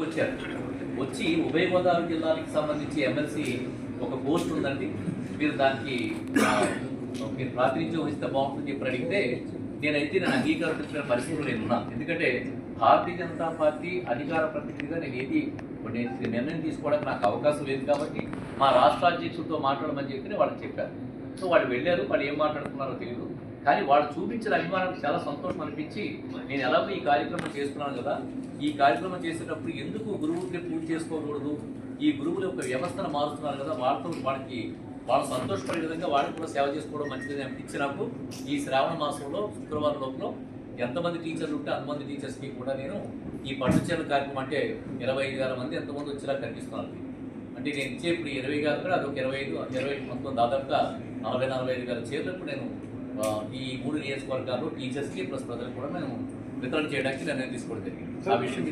వచ్చారు. వచ్చి ఉభయ గోదావరి జిల్లాలకు సంబంధించి ఎమ్మెల్సీ ఒక పోస్ట్ ఉందండి, మీరు దానికి మీరు ప్రాతినిధ్యం వహిస్తే బాగుంటుందని చెప్పి అడిగితే నేనైతే అంగీకరించిన పరిస్థితులు నేను ఉన్నాను. ఎందుకంటే భారతీయ జనతా పార్టీ అధికార ప్రతినిధిగా నేను నిర్ణయం తీసుకోవడానికి నాకు అవకాశం లేదు కాబట్టి మా రాష్ట్ర అధ్యక్షులతో మాట్లాడమని చెప్పి వాళ్ళకి చెప్పారు. సో వాళ్ళు వెళ్ళారు, వాళ్ళు ఏం మాట్లాడుతున్నారో తెలియదు. కానీ వాళ్ళు చూపించిన అభిమానం చాలా సంతోషం అనిపించి నేను ఎలాగో ఈ కార్యక్రమం చేస్తున్నాను కదా, ఈ కార్యక్రమం చేసేటప్పుడు ఎందుకు గురువుకి పూజ చేసుకోకూడదు, ఈ గురువుల యొక్క వ్యవస్థను మారుస్తున్నారు కదా, వాళ్ళు సంతోషపడే విధంగా వాళ్ళకి కూడా సేవ చేసుకోవడం మంచిదని అనిపించి నాకు ఈ శ్రావణ మాసంలో శుక్రవారం లోపల ఎంతమంది టీచర్లు ఉంటే అంతమంది టీచర్స్కి కూడా నేను ఈ పట్టుచీరల కార్యక్రమం అంటే 25,000 మంది ఎంతమంది వచ్చేలా కనిపిస్తున్నారు. అంటే నేను ఇచ్చే ఇప్పుడు 20 కాదు కూడా అదొక 25 మొత్తం దాదాపుగా 40-45,000 చీరలకు నేను ఈ 3 నియోజకవర్గాల్లో టీచర్స్కి ప్లస్ ప్రజలకు కూడా నేను వితరణ చేయడానికి నిర్ణయం తీసుకోవడం జరిగింది. ఆ విషయం